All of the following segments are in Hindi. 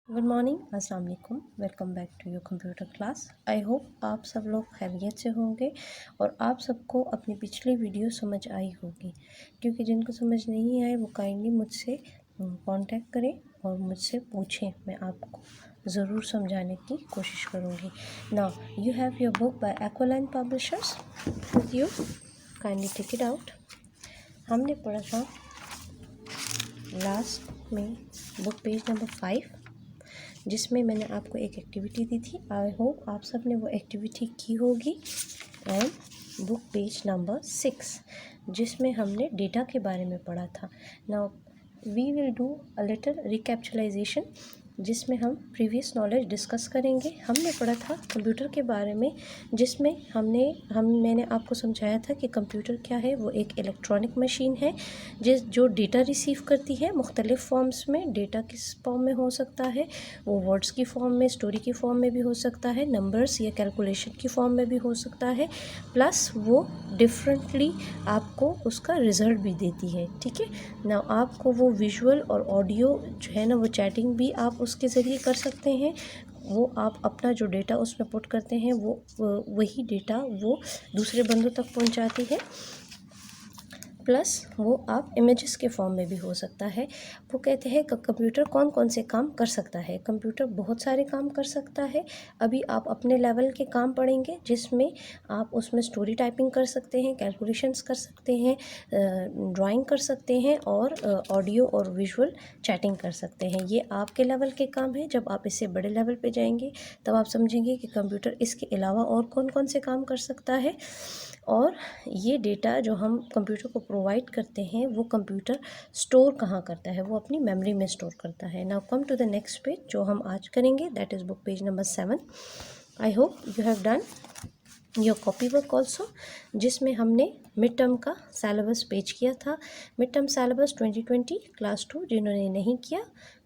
गुड मॉर्निंग, अस्सलाम वालेकुम। Welcome back to your computer class. I hope आप सब लोग खैरियत से होंगे और आप सबको अपनी पिछली वीडियो समझ आई होगी। क्योंकि जिनको समझ नहीं आए वो काइंडली मुझसे कांटेक्ट करें और मुझसे पूछें, मैं आपको ज़रूर समझाने की कोशिश करूँगी। Now you have your book by Aqualine publishers with you, kindly take it out. हमने पढ़ा था लास्ट में बुक पेज नंबर 5, जिसमें मैंने आपको एक एक्टिविटी दी थी। आई होप आप सब ने वो एक्टिविटी की होगी। एंड बुक पेज नंबर 6, जिसमें हमने डेटा के बारे में पढ़ा था। Now we will do a little recapitulisation, जिसमें हम प्रीवियस नॉलेज डिस्कस करेंगे। हमने पढ़ा था कंप्यूटर के बारे में, जिसमें मैंने आपको समझाया था कि कंप्यूटर क्या है। वो एक इलेक्ट्रॉनिक मशीन है जो डेटा रिसीव करती है मुख्तलिफ़ फॉर्म्स में। डेटा किस फॉर्म में हो सकता है? वो वर्ड्स की फॉर्म में, स्टोरी की फॉर्म में भी हो सकता है, नंबर्स या कैलकुलेशन की फॉर्म में भी हो सकता है, प्लस वो डिफरेंटली आपको उसका रिज़ल्ट भी देती है। ठीक है ना, आपको वो विजुअल और ऑडियो जो है ना, वो चैटिंग भी आप उसके ज़रिए कर सकते हैं। वो आप अपना जो डेटा उसमें पुट करते हैं वो वही डेटा वो दूसरे बंदों तक पहुंचाती है, प्लस वो आप इमेजेस के फॉर्म में भी हो सकता है। वो कहते हैं कि कंप्यूटर कौन कौन से काम कर सकता है। कंप्यूटर बहुत सारे काम कर सकता है। अभी आप अपने लेवल के काम पढ़ेंगे, जिसमें आप उसमें स्टोरी टाइपिंग कर सकते हैं, कैलकुलेशंस कर सकते हैं, ड्राइंग कर सकते हैं और ऑडियो और विजुअल चैटिंग कर सकते हैं। ये आपके लेवल के काम हैं। जब आप इससे बड़े लेवल पे जाएंगे तब आप समझेंगे कि कंप्यूटर इसके अलावा और कौन कौन से काम कर सकता है। और ये डेटा जो हम कंप्यूटर को प्रोवाइड करते हैं वो कंप्यूटर स्टोर कहाँ करता है? वो अपनी मेमोरी में स्टोर करता है। Now come to the next page, जो हम आज करेंगे, that is book page number 7। I hope you have done your copy work also, जिसमें हमने मिड टर्म का सिलेबस पेज किया था। मिड टर्म सिलेबस 2020 क्लास 2, जिन्होंने नहीं किया,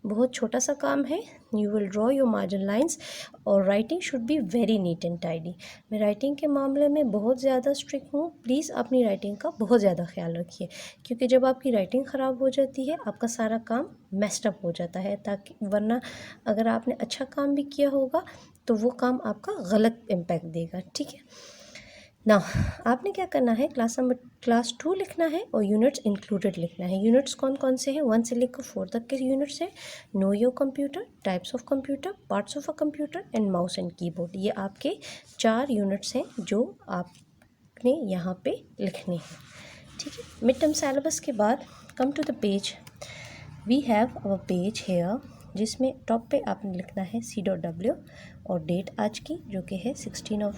बहुत छोटा सा काम है। You will draw your margin lines और writing should be very neat and tidy. मैं राइटिंग के मामले में बहुत ज़्यादा स्ट्रिक्ट हूँ। प्लीज़ अपनी राइटिंग का बहुत ज़्यादा ख्याल रखिए, क्योंकि जब आपकी राइटिंग ख़राब हो जाती है आपका सारा काम मेस्ड अप हो जाता है। ताकि वरना अगर आपने अच्छा काम भी किया होगा तो वो काम आपका गलत इम्पैक्ट देगा। ठीक है ना, आपने क्या करना है, क्लास 2 लिखना है और यूनिट्स इंक्लूडेड लिखना है। यूनिट्स कौन कौन से हैं? 1 से लेकर 4 तक के यूनिट्स हैं। Know your computer, types of computer, parts of a computer and mouse and keyboard. ये आपके 4 यूनिट्स हैं जो आपने यहाँ पे लिखने हैं। ठीक है, मिड टर्म सिलेबस के बाद come to the page, we have our page here, जिसमें टॉप पे आपने लिखना है C.W और डेट आज की, जो कि है 16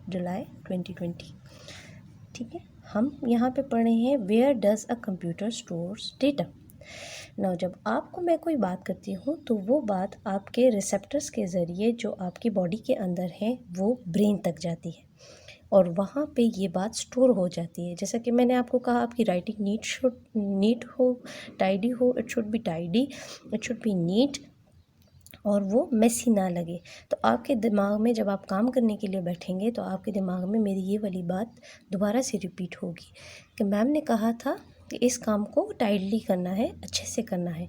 जुलाई 2020। ठीक है, हम यहाँ पे पढ़ रहे हैं where does a computer stores data. ना, जब आपको मैं कोई बात करती हूँ तो वो बात आपके रिसेप्टर्स के ज़रिए जो आपकी बॉडी के अंदर है वो ब्रेन तक जाती है और वहाँ पे ये बात स्टोर हो जाती है। जैसा कि मैंने आपको कहा, आपकी राइटिंग नीट हो, टाइडी हो, it should be tidy, it should be neat और वो मेसी ना लगे। तो आपके दिमाग में जब आप काम करने के लिए बैठेंगे तो आपके दिमाग में मेरी ये वाली बात दोबारा से रिपीट होगी कि मैम ने कहा था कि इस काम को टाइडली करना है, अच्छे से करना है।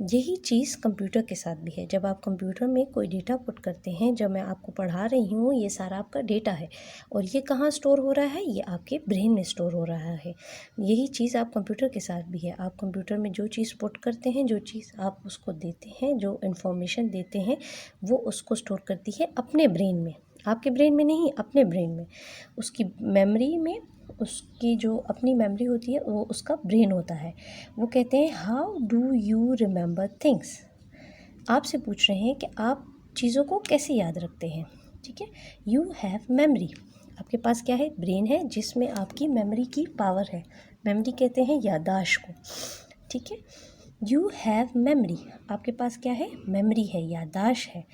यही चीज़ कंप्यूटर के साथ भी है। जब आप कंप्यूटर में कोई डेटा पुट करते हैं, जब मैं आपको पढ़ा रही हूँ, ये सारा आपका डेटा है और ये कहाँ स्टोर हो रहा है? ये आपके ब्रेन में स्टोर हो रहा है। यही चीज़ आप कंप्यूटर के साथ भी है। आप कंप्यूटर में जो चीज़ पुट करते हैं, जो चीज़ आप उसको देते हैं, जो इन्फॉर्मेशन देते हैं, वो उसको स्टोर करती है अपने ब्रेन में, आपके ब्रेन में नहीं, अपने ब्रेन में, उसकी मेमोरी में। उसकी जो अपनी मेमोरी होती है वो उसका ब्रेन होता है। वो कहते हैं how do you remember things. आपसे पूछ रहे हैं कि आप चीज़ों को कैसे याद रखते हैं। ठीक है, यू हैव मेमोरी, आपके पास क्या है? ब्रेन है, जिसमें आपकी मेमोरी की पावर है। मेमोरी कहते हैं याददाश्त को। ठीक है, यू हैव मेमोरी, आपके पास क्या है? मेमोरी है, याददाश्त है।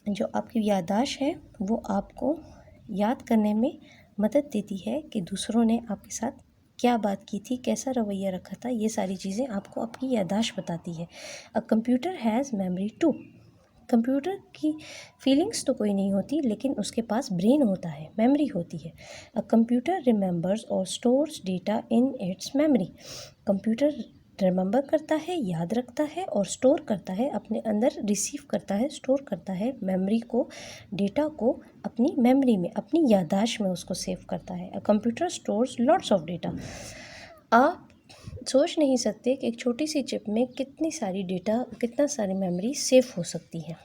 जो आपकी याददाश्त है वो आपको याद करने में मदद देती है कि दूसरों ने आपके साथ क्या बात की थी, कैसा रवैया रखा था। ये सारी चीज़ें आपको आपकी याददाश्त बताती है। A computer has memory too, computer की फीलिंग्स तो कोई नहीं होती, लेकिन उसके पास ब्रेन होता है, मेमोरी होती है। अ कंप्यूटर रिमेंबर्स और stores data in its memory, computer remember करता है, याद रखता है और स्टोर करता है, अपने अंदर रिसीव करता है, स्टोर करता है मेमोरी को, डेटा को अपनी मेमोरी में, अपनी याददाश्त में उसको सेव करता है। A computer stores lots of data. आप सोच नहीं सकते कि एक छोटी सी चिप में कितनी सारी डेटा, कितना सारी मेमोरी सेव हो सकती है।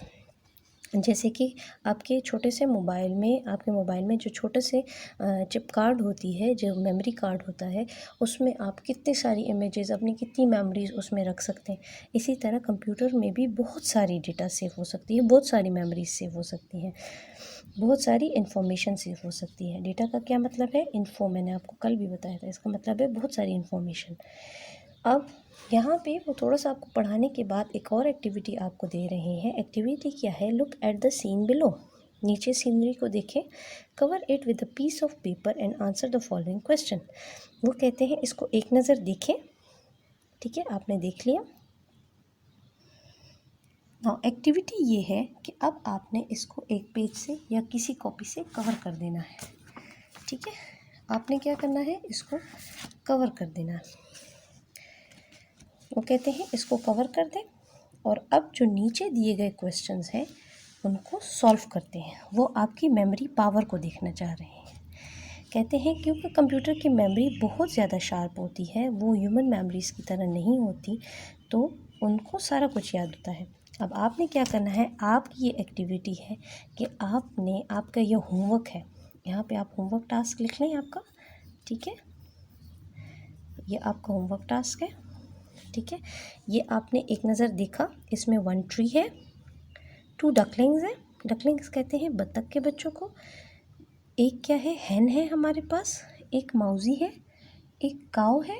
जैसे कि आपके छोटे से मोबाइल में, आपके मोबाइल में जो छोटे से चिप कार्ड होती है, जो मेमोरी कार्ड होता है, उसमें आप कितनी सारी इमेजेस, अपनी कितनी मेमोरीज उसमें रख सकते हैं। इसी तरह कंप्यूटर में भी बहुत सारी डेटा सेव हो सकती है, बहुत सारी मेमोरीज सेव हो सकती हैं, बहुत सारी इन्फॉर्मेशन सेव हो सकती है। डेटा का क्या मतलब है? इन्फो, मैंने आपको कल भी बताया था, इसका मतलब है बहुत सारी इन्फॉर्मेशन। अब यहाँ पे वो थोड़ा सा आपको पढ़ाने के बाद एक और एक्टिविटी आपको दे रहे हैं। एक्टिविटी क्या है? Look at the scene below. नीचे सीनरी को देखें। Cover it with a piece of paper and answer the following question. वो कहते हैं इसको एक नज़र देखें। ठीक है, आपने देख लिया। नाउ एक्टिविटी ये है कि अब आपने इसको एक पेज से या किसी कॉपी से कवर कर देना है। ठीक है, आपने क्या करना है? इसको कवर कर देना है। वो कहते हैं इसको कवर कर दें और अब जो नीचे दिए गए क्वेश्चंस हैं उनको सॉल्व करते हैं। वो आपकी मेमोरी पावर को देखना चाह रहे हैं। कहते हैं क्योंकि कंप्यूटर की मेमोरी बहुत ज़्यादा शार्प होती है, वो ह्यूमन मेमोरीज की तरह नहीं होती, तो उनको सारा कुछ याद होता है। अब आपने क्या करना है? आपकी ये एक्टिविटी है कि आपने, आपका ये होमवर्क है, यहाँ पे आप होमवर्क टास्क लिख लें आपका। ठीक है, ये आपका होमवर्क टास्क है। ठीक है, ये आपने एक नज़र देखा, इसमें 1 ट्री है, 2 डकलिंग्स है। डकलिंग्स कहते हैं बत्तख के बच्चों को। एक क्या है? हैन है हमारे पास। एक माउजी है, एक काव है,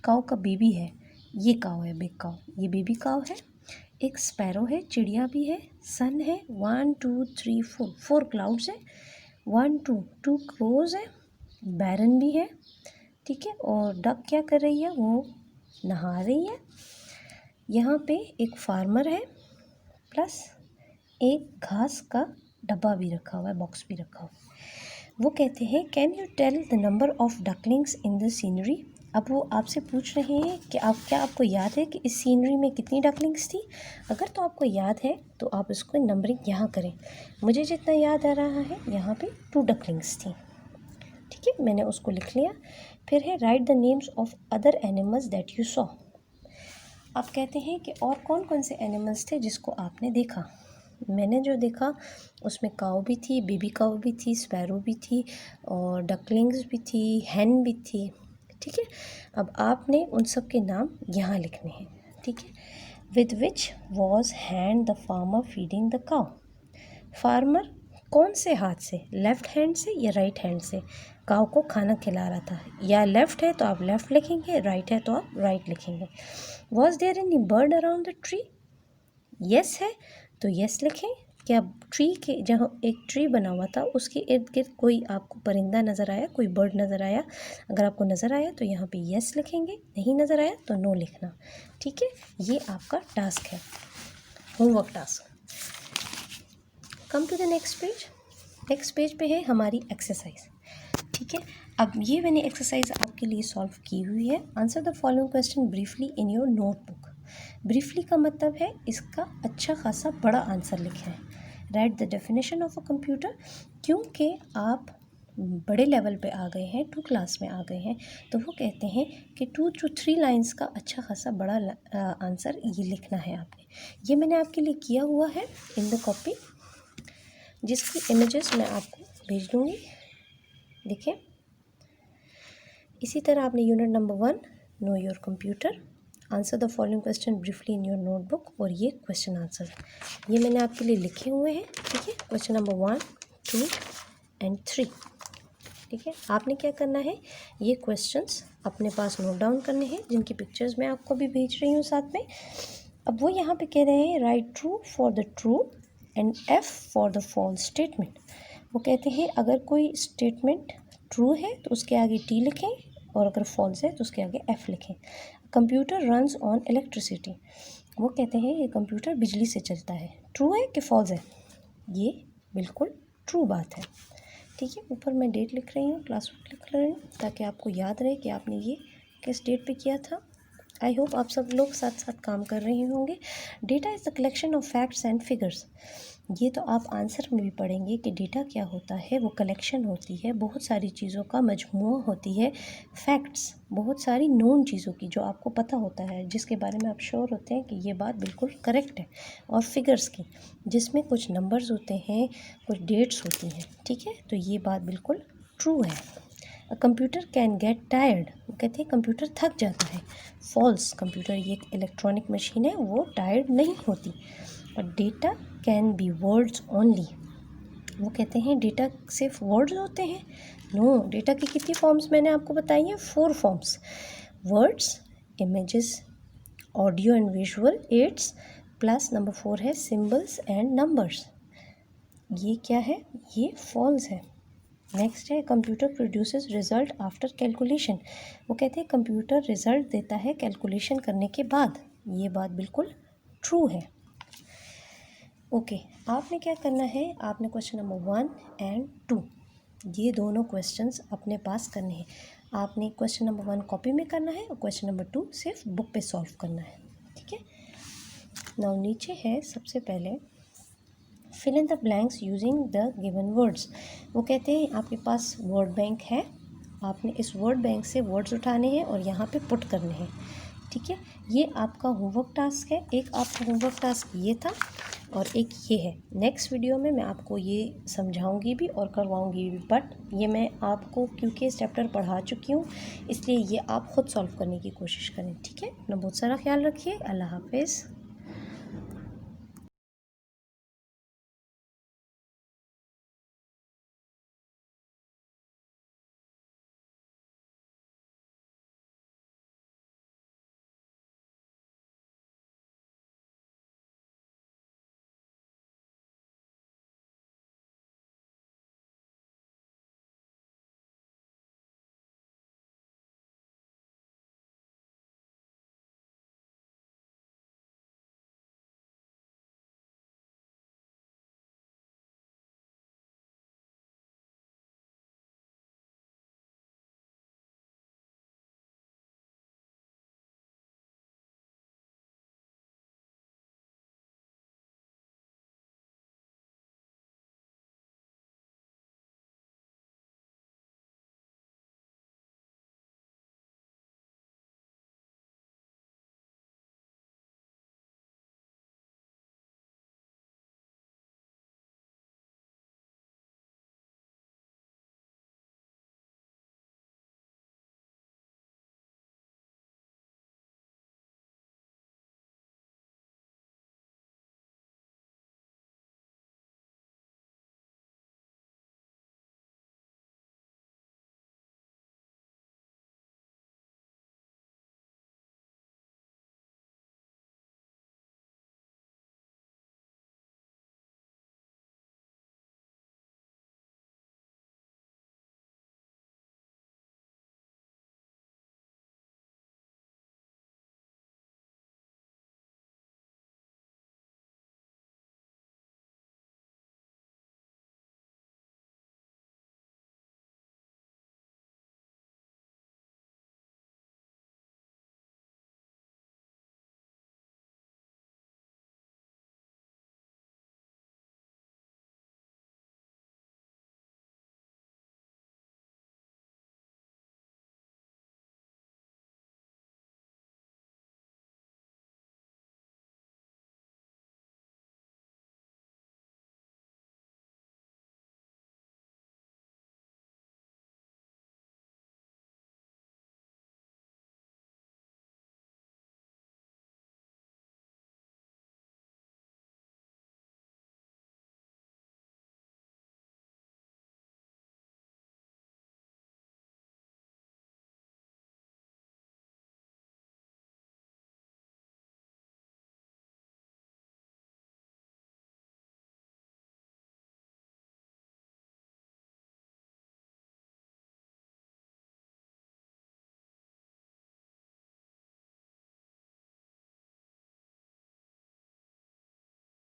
काव का बेबी है, ये काव है, बिग काव, ये बेबी काव है। एक स्पैरो है, चिड़िया भी है। सन है, 1 2 3 4, 4 क्लाउड्स है। 1 2 2 क्रोज है। बैरन भी है। ठीक है, और डक क्या कर रही है? वो नहा रही है। यहाँ पे एक फार्मर है, प्लस एक घास का डब्बा भी रखा हुआ है, बॉक्स भी रखा हुआ है। वो कहते हैं can you tell the number of ducklings in the scenery. अब वो आपसे पूछ रहे हैं कि आपको याद है कि इस सीनरी में कितनी डकलिंग्स थी। अगर तो आपको याद है तो आप इसको नंबरिंग यहाँ करें। मुझे जितना याद आ रहा है यहाँ पे 2 डकलिंग्स थी। ठीक है, मैंने उसको लिख लिया। फिर है right the names of other animals that you saw. अब कहते हैं कि और कौन कौन से एनिमल्स थे जिसको आपने देखा। मैंने जो देखा उसमें काऊ भी थी, बेबी काऊ भी थी, स्पैरो भी थी और डकलिंग्स भी थी, हैन भी थी। ठीक है, अब आपने उन सब के नाम यहाँ लिखने हैं। ठीक है, with which was hand the farmer feeding the cow. Farmer कौन से हाथ से? लेफ्ट हैंड से या राइट हैंड से काऊ को खाना खिला रहा था? या लेफ्ट है तो आप लेफ्ट लिखेंगे, राइट है तो आप राइट लिखेंगे। Was there any bird around the tree? Yes है तो यस लिखें। क्या ट्री के, जहाँ एक ट्री बना हुआ था उसके इर्द गिर्द कोई आपको परिंदा नज़र आया, कोई बर्ड नज़र आया? अगर आपको नज़र आया तो यहाँ पे यस लिखेंगे, नहीं नज़र आया तो नो लिखना। ठीक है, ये आपका टास्क है, homework task. Come to the next page. Next page पे है हमारी एक्सरसाइज। ठीक है, अब ये मैंने एक्सरसाइज आपके लिए सॉल्व की हुई है। Answer the following question briefly in your notebook. Briefly का मतलब है इसका अच्छा खासा बड़ा आंसर लिखें। Right the definition of a computer. क्योंकि आप बड़े लेवल पे आ गए हैं, 2 क्लास में आ गए हैं, तो वो कहते हैं कि 2 to 3 लाइंस का अच्छा खासा बड़ा आंसर ये लिखना है आपने। ये मैंने आपके लिए किया हुआ है इन द कॉपी, जिसकी इमेजेस मैं आपको भेज दूँगी। देखिए, इसी तरह आपने unit number 1 know your computer, answer the following question briefly in your notebook, और ये क्वेश्चन आंसर ये मैंने आपके लिए लिखे हुए हैं। ठीक है, क्वेश्चन नंबर 1 2 एंड 3। ठीक है, आपने क्या करना है? ये क्वेश्चंस अपने पास नोट डाउन करने हैं, जिनकी पिक्चर्स मैं आपको भी भेज रही हूँ साथ में। अब वो यहाँ पे कह रहे हैं write true for the true and F for the false statement. वो कहते हैं अगर कोई स्टेटमेंट ट्रू है तो उसके आगे टी लिखें, और अगर फॉल्स है तो उसके आगे एफ लिखें। Computer runs on electricity. वो कहते हैं ये कंप्यूटर बिजली से चलता है। ट्रू है कि फॉल्स है? ये बिल्कुल ट्रू बात है। ठीक है, ऊपर मैं डेट लिख रही हूँ, क्लास लिख रही हूँ, ताकि आपको याद रहे कि आपने ये किस डेट पे किया था। आई होप आप सब लोग साथ साथ काम कर रहे होंगे। Data is the collection of facts and figures. ये तो आप आंसर में भी पढ़ेंगे कि डेटा क्या होता है। वो कलेक्शन होती है, बहुत सारी चीज़ों का मजमूआ होती है। फैक्ट्स, बहुत सारी नोन चीज़ों की जो आपको पता होता है, जिसके बारे में आप श्योर होते हैं कि ये बात बिल्कुल करेक्ट है। और फिगर्स की, जिसमें कुछ नंबर्स होते हैं, कुछ डेट्स होती हैं, ठीक है। तो ये बात बिल्कुल ट्रू है। A computer can get tired, वो कहते हैं कंप्यूटर थक जाता है। फॉल्स, कंप्यूटर ये एक इलेक्ट्रॉनिक मशीन है, वो टायर्ड नहीं होती। और data can be words only, वो कहते हैं डेटा सिर्फ वर्ड्स होते हैं। नो, डेटा की कितनी फॉर्म्स मैंने आपको बताई हैं? 4 forms. Words, images, audio and visual aids, plus number 4 है सिंबल्स एंड नंबर्स। ये क्या है? ये फॉल्स है। नेक्स्ट है computer produces result after calculation, वो कहते हैं कंप्यूटर रिजल्ट देता है कैलकुलेशन करने के बाद। ये बात बिल्कुल ट्रू है। ओके, आपने क्या करना है? आपने क्वेश्चन नंबर 1 एंड 2 ये दोनों क्वेश्चंस अपने पास करने हैं। आपने क्वेश्चन नंबर 1 कॉपी में करना है और क्वेश्चन नंबर 2 सिर्फ बुक पे सॉल्व करना है, ठीक है। नाउ नीचे है सबसे पहले fill in the blanks using the given words. वो कहते हैं आपके पास वर्ड बैंक है, आपने इस वर्ड बैंक से वर्ड्स उठाने हैं और यहाँ पे पुट करने हैं, ठीक है। ये आपका होमवर्क टास्क है। एक आपका होमवर्क टास्क ये था और एक ये है। नेक्स्ट वीडियो में मैं आपको ये समझाऊंगी भी और करवाऊंगी भी, बट ये मैं आपको क्योंकि इस चैप्टर पढ़ा चुकी हूँ, इसलिए ये आप खुद सॉल्व करने की कोशिश करें, ठीक है। अपना बहुत सारा ख्याल रखिए। अल्लाह हाफिज़।